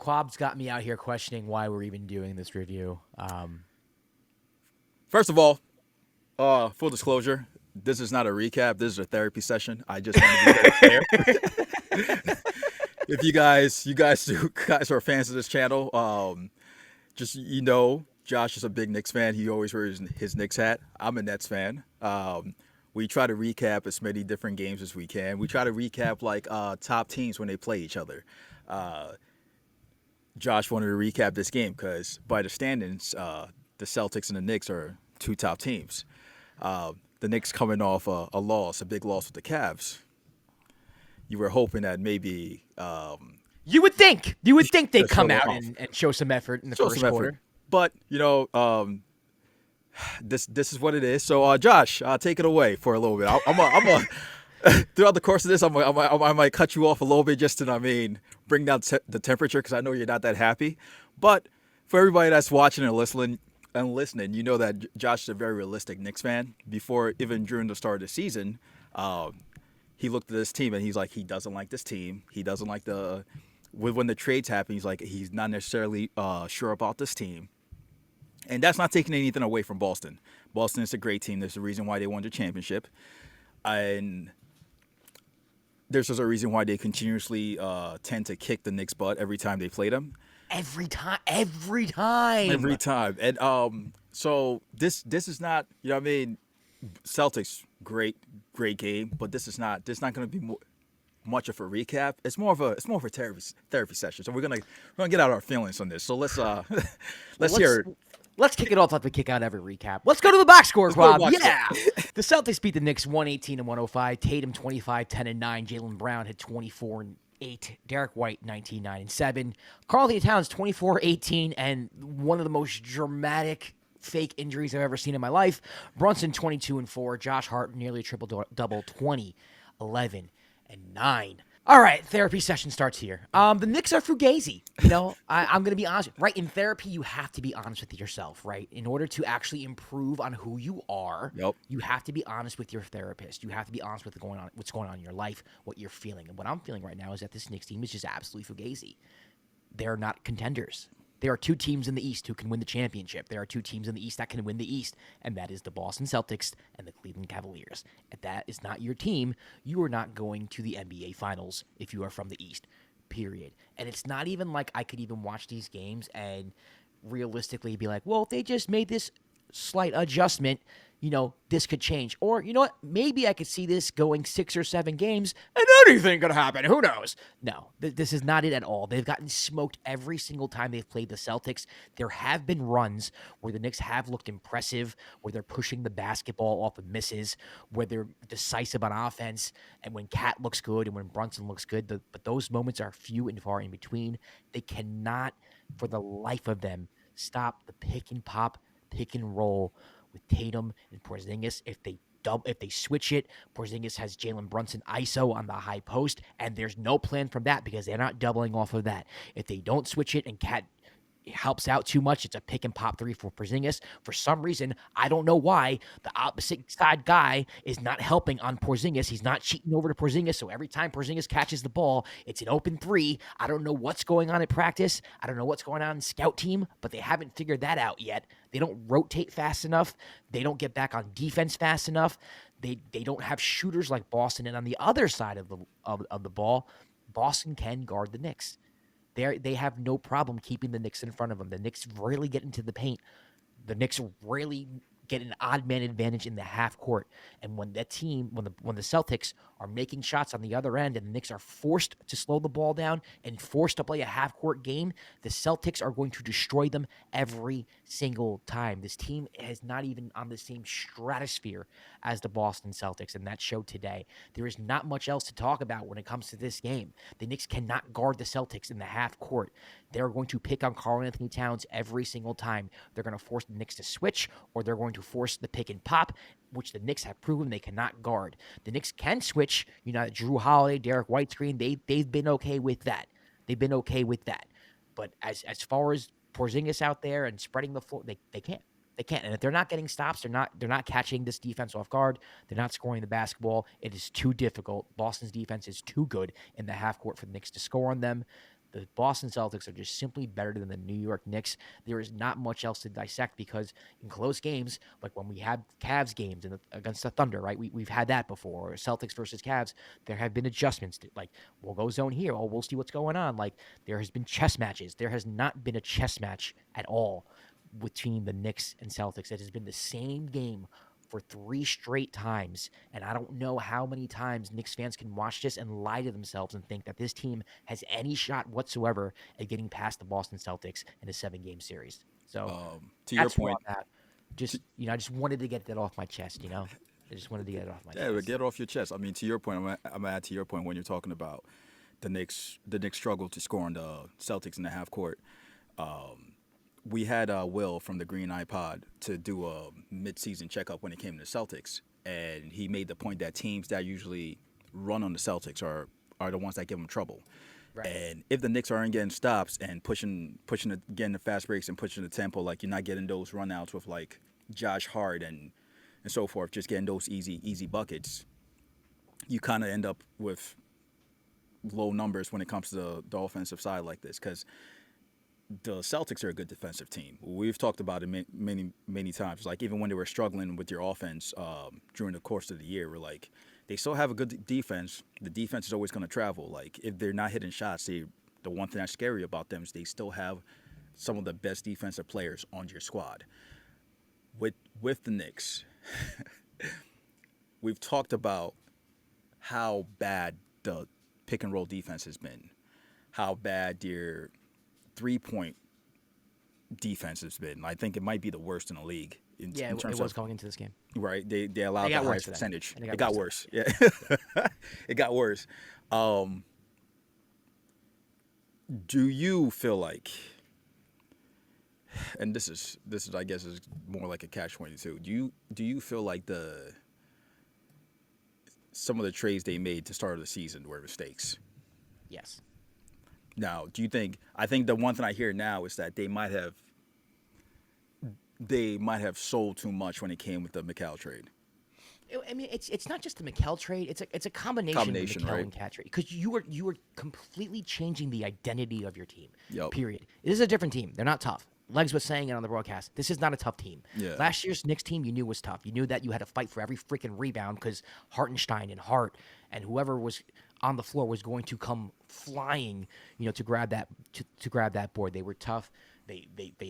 Kwab's got me out here questioning why we're even doing this review. First of all, full disclosure, this is not a recap. This is a therapy session. I just want to be very clear. If you guys are fans of this channel, just Josh is a big Knicks fan. He always wears his Knicks hat. I'm a Nets fan. We try to recap as many different games as we can. We try to recap like top teams when they play each other. Uh, Josh wanted to recap this game because by the standings, the Celtics and the Knicks are two top teams. The Knicks coming off a loss, a big loss with the Cavs. You were hoping that maybe You would think they'd show come them out off, and show some effort in the show first some effort, quarter. but this is what it is. So Josh, take it away for a little bit. Throughout the course of this, I might cut you off a little bit just to bring down the temperature because I know you're not that happy. But for everybody that's watching and listening, you know that Josh is a very realistic Knicks fan. Before even during the start of the season, he looked at this team and he's like, he doesn't like this team. He doesn't like when the trades happen. He's like, he's not necessarily sure about this team. And that's not taking anything away from Boston. Boston is a great team. There's a reason why they won the championship. And there's also a reason why they continuously tend to kick the Knicks' butt every time they play them. Every time. Every time. And so this is not, Celtics, great game, but this is not going to be much of a recap. It's more of a therapy session. So we're gonna get out our feelings on this. So let's hear it. Let's kick it off like we kick out every recap. Let's go to the box score, Let's go to Kwab. the box Yeah. The Celtics beat the Knicks 118-105. Tatum 25-10-9. Jalen Brown had 24-8. Derek White 19-9-7. Karl-Anthony Towns 24-18 and one of the most dramatic fake injuries I've ever seen in my life. Brunson 22-4. Josh Hart nearly a triple double 20, 11, and 9. All right, therapy session starts here. The Knicks are fugazi. I'm going to be honest. Right, in therapy, you have to be honest with yourself, right? In order to actually improve on who you are, Yep. you have to be honest with your therapist. You have to be honest with what's going on in your life, what you're feeling. And what I'm feeling right now is that this Knicks team is just absolutely fugazi. They're not contenders. There are two teams in the East who can win the championship. There are two teams in the East that can win the East, and that is the Boston Celtics and the Cleveland Cavaliers. If that is not your team, you are not going to the NBA Finals if you are from the East, period. And it's not even like I could even watch these games and realistically be like, well, if they just made this slight adjustment, this could change. Or, you know what? Maybe I could see this going 6 or 7 games and anything could happen. Who knows? No, this is not it at all. They've gotten smoked every single time they've played the Celtics. There have been runs where the Knicks have looked impressive, where they're pushing the basketball off of misses, where they're decisive on offense, and when Cat looks good and when Brunson looks good. But those moments are few and far in between. They cannot, for the life of them, stop the pick and pop, pick and roll with Tatum and Porzingis. If they switch it, Porzingis has Jalen Brunson ISO on the high post, and there's no plan from that because they're not doubling off of that. If they don't switch it and Cat helps out too much, it's a pick and pop 3 for Porzingis. For some reason, I don't know why, the opposite side guy is not helping on Porzingis. He's not cheating over to Porzingis, so every time Porzingis catches the ball, it's an open 3. I don't know what's going on at practice. I don't know what's going on in scout team, but they haven't figured that out yet. They don't rotate fast enough. They don't get back on defense fast enough. They don't have shooters like Boston. And on the other side of the ball, Boston can guard the Knicks. They have no problem keeping the Knicks in front of them. The Knicks rarely get into the paint. The Knicks rarely get an odd man advantage in the half court. And when the Celtics are making shots on the other end and the Knicks are forced to slow the ball down and forced to play a half court game, the Celtics are going to destroy them every single time. This team is not even on the same stratosphere as the Boston Celtics, and that showed today. There is not much else to talk about when it comes to this game. The Knicks cannot guard the Celtics in the half court. They're going to pick on Karl-Anthony Towns every single time. They're going to force the Knicks to switch, or they're going to force the pick and pop, which the Knicks have proven they cannot guard. The Knicks can switch, Drew Holiday, Derek White screen. They've been okay with that. But as far as Porzingis out there and spreading the floor, they can't. They can't. And if they're not getting stops, they're not catching this defense off guard. They're not scoring the basketball. It is too difficult. Boston's defense is too good in the half court for the Knicks to score on them. the Boston Celtics are just simply better than the New York Knicks. There is not much else to dissect because in close games, like when we had Cavs games against the Thunder, right? We've had that before. Or Celtics versus Cavs, there have been adjustments. Like, we'll go zone here. Oh, we'll see what's going on. Like, there has been chess matches. There has not been a chess match at all between the Knicks and Celtics. It has been the same game for 3 straight times, and I don't know how many times Knicks fans can watch this and lie to themselves and think that this team has any shot whatsoever at getting past the Boston Celtics in a 7-game series. So to your that's point, where I'm at. Just I just wanted to get that off my chest. I just wanted to get it off my chest. yeah, but get it off your chest. I mean, to your point, I'm gonna add to your point when you're talking about the Knicks struggle to score on the Celtics in the half court. We had Will from the Green Eye Pod to do a mid-season checkup when it came to the Celtics, and he made the point that teams that usually run on the Celtics are the ones that give them trouble. Right. And if the Knicks aren't getting stops and getting the fast breaks and pushing the tempo, like you're not getting those runouts with like Josh Hart and so forth, just getting those easy buckets, you kind of end up with low numbers when it comes to the offensive side like this, because the Celtics are a good defensive team. We've talked about it many times. Like, even when they were struggling with your offense during the course of the year, we're like, they still have a good defense. The defense is always going to travel. Like, if they're not hitting shots, the one thing that's scary about them is they still have some of the best defensive players on your squad. With the Knicks, we've talked about how bad the pick and roll defense has been, how bad their 3-point defense has been. I think it might be the worst in the league. In terms it was going into this game. Right, they allowed the highest percentage. It got worse. Yeah, it got worse. Do you feel like, and this is I guess is more like a catch-22. Do you feel like some of the trades they made to start of the season were mistakes? Yes. Now, do you think? I think the one thing I hear now is that they might have sold too much when it came with the Mikal trade. I mean, it's not just the Mikal trade. It's a combination of the Mikal right? and Cat trade, because you are completely changing the identity of your team. Yep. Period. This is a different team. They're not tough. Legs was saying it on the broadcast. This is not a tough team. Yeah. Last year's Knicks team, you knew was tough. You knew that you had to fight for every freaking rebound because Hartenstein and Hart and whoever was on the floor was going to come flying, to grab that board. They were tough. They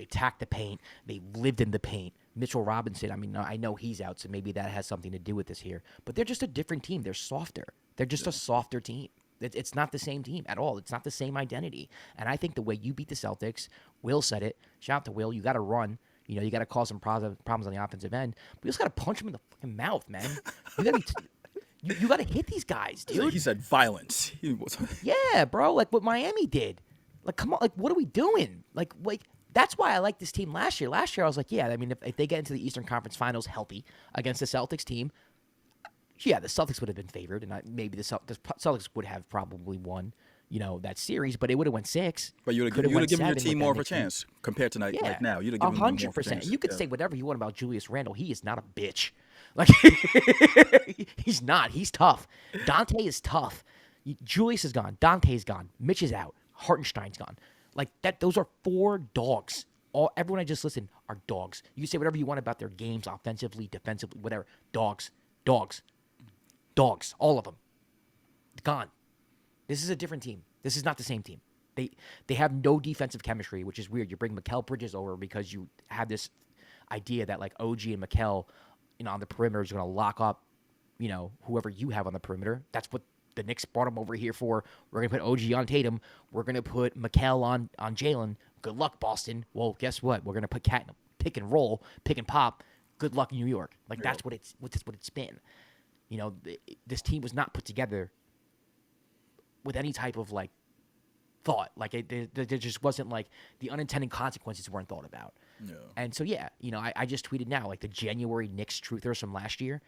attacked the paint. They lived in the paint. Mitchell Robinson, I mean, I know he's out, so maybe that has something to do with this here. But they're just a different team. They're softer. They're just a softer team. It's not the same team at all. It's not the same identity. And I think the way you beat the Celtics, Will said it. Shout out to Will. You got to run. You got to cause some problems on the offensive end. But you just got to punch them in the fucking mouth, man. You got to hit these guys, dude. He said violence. Yeah, bro. Like what Miami did. Like, come on. Like, what are we doing? Like that's why I liked this team last year. Last year, I was like, yeah, I mean, if they get into the Eastern Conference Finals healthy against the Celtics team, yeah, the Celtics would have been favored, and maybe the Celtics would have probably won, that series, but it would have went 6. But you would have given your team more of a chance compared to like now. You'd have given 100%. You could say whatever you want about Julius Randle. He is not a bitch. Like, he's not. He's tough. Dante is tough. Julius is gone. Dante's gone. Mitch is out. Hartenstein's gone. Like that. Those are 4 dogs. Everyone I just listened are dogs. You can say whatever you want about their games, offensively, defensively, whatever. Dogs. All of them. Gone. This is a different team. This is not the same team. They have no defensive chemistry, which is weird. You bring Mikal Bridges over because you have this idea that like OG and Mikal, on the perimeter is going to lock up, whoever you have on the perimeter. That's what the Knicks brought him over here for. We're going to put OG on Tatum. We're going to put Mikal on Jalen. Good luck, Boston. Well, guess what? We're going to put Cat in a pick and roll, pick and pop. Good luck, New York. Like, that's what it's been. This team was not put together with any type of like thought. Like, there just wasn't like the unintended consequences weren't thought about. Yeah. And so, yeah, I just tweeted now, like the January Knicks truthers from last year.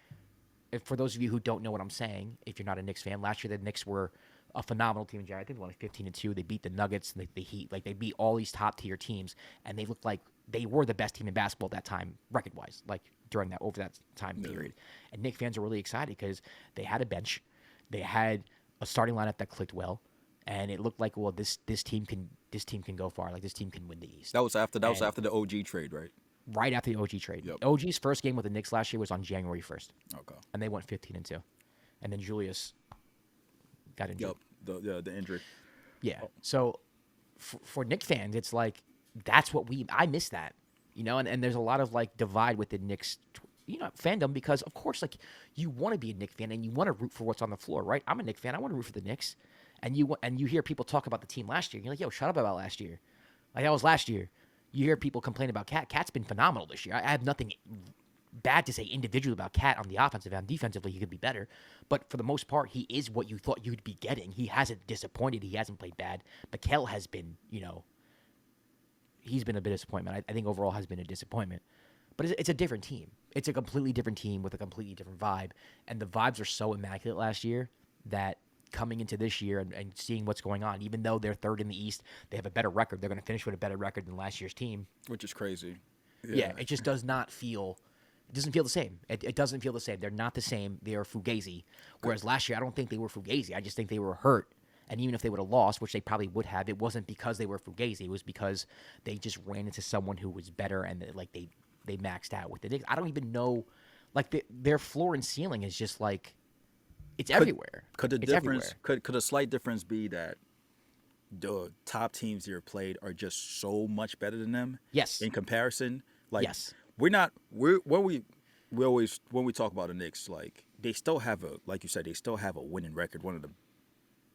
For those of you who don't know what I'm saying, if you're not a Knicks fan, last year the Knicks were a phenomenal team in January. I think they won like 15-2. They beat the Nuggets and the Heat. Like, they beat all these top tier teams, and they looked like they were the best team in basketball at that time, record wise. Like over that time period. And Knicks fans are really excited because they had a bench, they had a starting lineup that clicked well, and it looked like, well, this team can go far. Like this team can win the East. That was after And the OG trade, right? right after the OG trade. Yep. OG's first game with the Knicks last year was on January 1st, Okay. and they went 15-2, and then Julius got injured. Yep. The injury. Yeah. So for Knicks fans, it's like that's what I miss that, and there's a lot of like divide with the Knicks, fandom because of course like you want to be a Knicks fan and you want to root for what's on the floor, right? I'm a Knicks fan. I want to root for the Knicks, and you hear people talk about the team last year. You're like, yo, shut up about last year. Like that was last year. You hear people complain about Cat. Cat's been phenomenal this year. I have nothing bad to say individually about Cat on the offensive end. Defensively, he could be better. But for the most part, he is what you thought you'd be getting. He hasn't disappointed. He hasn't played bad. Mikal has been, he's been a bit of disappointment. I think overall has been a disappointment. But it's a different team. It's a completely different team with a completely different vibe. And the vibes are so immaculate last year that coming into this year and seeing what's going on, even though they're third in the East, they have a better record. They're going to finish with a better record than last year's team. Which is crazy. Yeah, it just does not feel. It doesn't feel the same. It doesn't feel the same. They're not the same. They are fugazi. Whereas last year, I don't think they were fugazi. I just think they were hurt. And even if they would have lost, which they probably would have, it wasn't because they were fugazi. It was because they just ran into someone who was better and like they maxed out with the Knicks. I don't even know, like their floor and ceiling is just like it's everywhere. Could the it's difference? Everywhere. Could a slight difference be that the top teams here played are just so much better than them? Yes. In comparison, like Yes. when we talk about the Knicks, like they still have like you said, they still have a winning record, one of the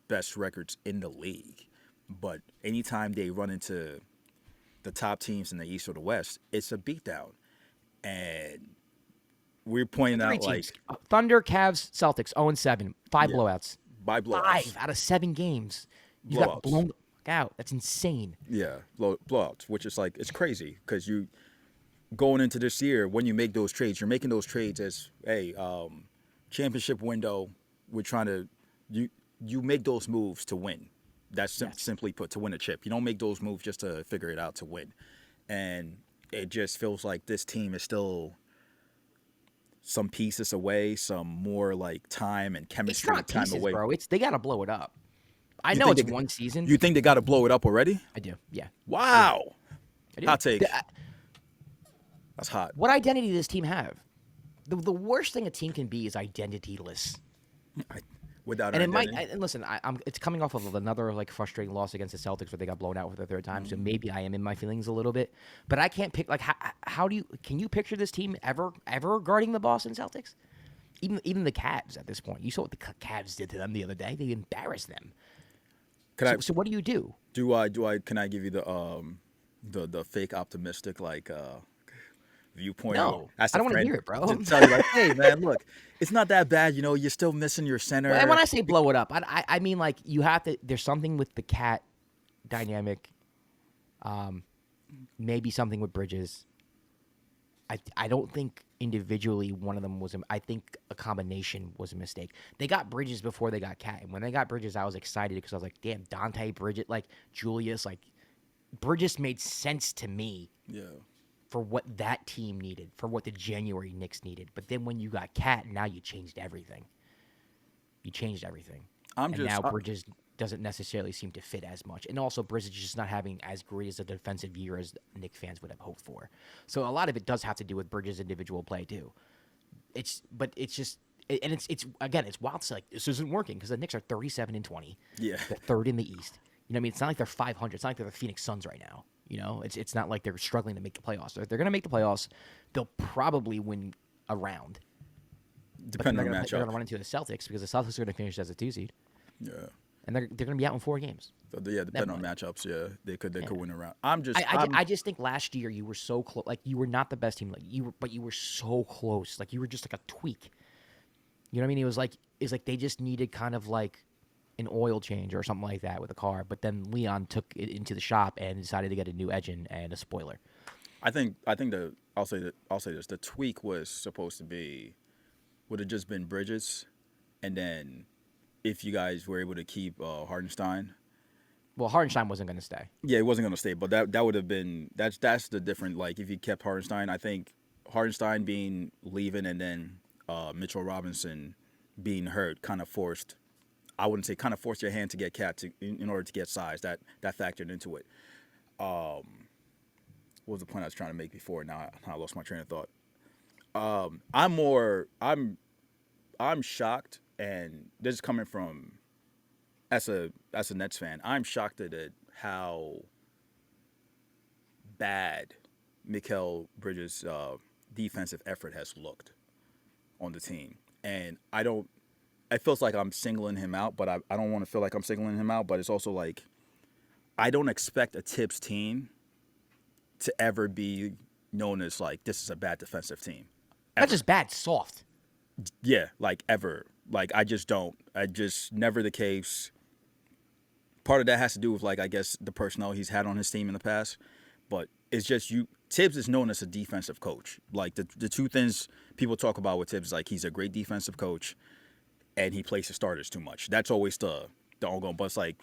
best records in the league. But anytime they run into the top teams in the East or the West, it's a beatdown. And we're pointing out like Thunder, Cavs, Celtics, 0-7, 5 blowouts. by blowouts. 5 out of 7 games. You got blown the fuck out. That's insane. Yeah, blowouts, which is like it's crazy because you going into this year when you make those trades, you're making those trades as championship window. We're trying to you make those moves to win. That's simply put, to win a chip. You don't make those moves just to figure it out to win. And it just feels like this team is still some pieces away, some more like time and chemistry It's not time pieces, away. bro. They got to blow it up. I You know think it's they- one season. You think they got to blow it up already? I do. Yeah. Wow. I do. Hot take. That's hot. What identity does this team have? The worst thing a team can be is identityless. Without And an it might. identity. And listen, it's coming off of another like frustrating loss against the Celtics where they got blown out for the third time. So maybe I am in my feelings a little bit, but I can't pick. Like, how can you picture this team ever guarding the Boston Celtics? Even the Cavs at this point. You saw what the Cavs did to them the other day. They embarrassed them. So what do you do? Can I give you the fake optimistic like viewpoint? No, As I a don't want to friend hear it, bro. to tell you like, hey man, look, it's not that bad. You know, you're still missing your center. And when I say blow it up, I mean like you have to. There's something with the Cat dynamic. Maybe something with Bridges. I don't think individually one of them was. I think a combination was a mistake. They got Bridges before they got Cat, and when they got Bridges, I was excited because I was like, damn, Dante, Bridges, like Julius, like Bridges made sense to me. Yeah. For what that team needed, for what the January Knicks needed. But then when you got Cat, now you changed everything. Now Bridges doesn't necessarily seem to fit as much. And also Bridges is just not having as great as a defensive year as Knicks fans would have hoped for. So a lot of it does have to do with Bridges' individual play too. It's wild to say like this isn't working because the Knicks are 37-20. Yeah. They're third in the East. You know what I mean? It's not like they're 500. It's not like they're the Phoenix Suns right now. You know, it's not like they're struggling to make the playoffs. If they're going to make the playoffs, they'll probably win a round. Depending on They're matchup. going to run into the Celtics because the Celtics are going to finish as a 2 seed. Yeah. And they're going to be out in 4 games. So, yeah, depending on matchups, yeah, they could win a round. I just think last year you were so close. Like you were not the best team. Like you were so close. Like you were just like a tweak. You know what I mean? It's like they just needed kind of like an oil change or something like that with a car. But then Leon took it into the shop and decided to get a new engine and a spoiler. I'll say this. The tweak was supposed to be would have just been Bridges, and then if you guys were able to keep Hardenstein. Well, Hardenstein wasn't going to stay. Yeah, he wasn't going to stay, but that would have been that's the different. Like if you kept Hardenstein, I think Hardenstein leaving and then Mitchell Robinson being hurt kind of forced I wouldn't say kind of force your hand to get Cat in order to get size. That factored into it. What was the point I was trying to make before? Now I lost my train of thought. I'm shocked, and this is coming from as a Nets fan. I'm shocked at how bad Mikal Bridges' defensive effort has looked on the team, and it feels like I'm singling him out, but I don't want to feel like I'm singling him out. But it's also like I don't expect a Tibbs team to ever be known as like this is a bad defensive team. Ever. Not just bad, soft. Yeah, like ever. Like I just don't. I just never the case. Part of that has to do with like I guess the personnel he's had on his team in the past, but it's just Tibbs is known as a defensive coach. Like the two things people talk about with Tibbs is like he's a great defensive coach, and he plays his starters too much. That's always the ongoing. But it's like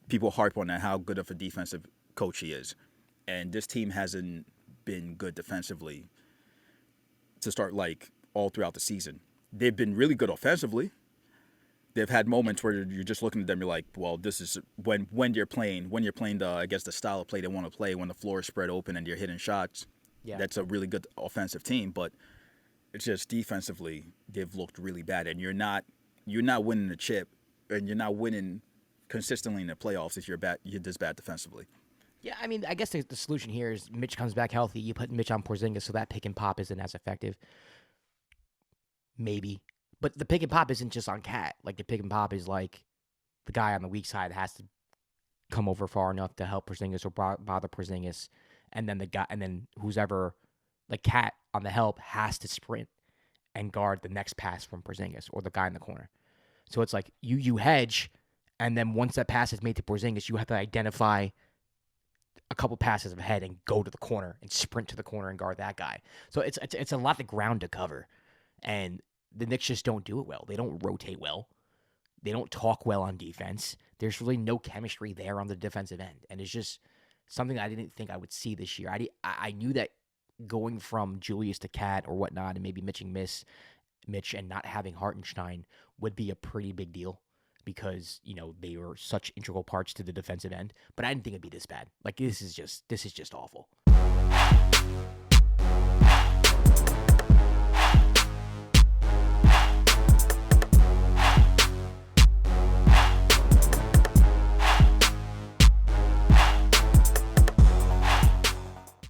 people harp on that how good of a defensive coach he is, and this team hasn't been good defensively to start like all throughout the season. They've been really good offensively. They've had moments where you're just looking at them, you're like, well, this is when you're playing the I guess the style of play they want to play when the floor is spread open and you're hitting shots. Yeah. That's a really good offensive team, but it's just defensively they've looked really bad, and you're not winning the chip, and you're not winning consistently in the playoffs if you're this bad defensively. Yeah, I mean, I guess the solution here is Mitch comes back healthy. You put Mitch on Porzingis, so that pick and pop isn't as effective. Maybe. But the pick and pop isn't just on Cat. Like, the pick and pop is like the guy on the weak side has to come over far enough to help Porzingis or bother Porzingis. And then who's ever, like Cat on the help, has to sprint and guard the next pass from Porzingis or the guy in the corner. So it's like you hedge, and then once that pass is made to Porzingis, you have to identify a couple passes ahead and go to the corner and sprint to the corner and guard that guy. So it's a lot of ground to cover, and the Knicks just don't do it well. They don't rotate well. They don't talk well on defense. There's really no chemistry there on the defensive end, and it's just something I didn't think I would see this year. I knew that going from Julius to Cat or whatnot, and maybe Mitch and not having Hartenstein would be a pretty big deal, because, you know, they were such integral parts to the defensive end. But I didn't think it'd be this bad. Like, this is just awful.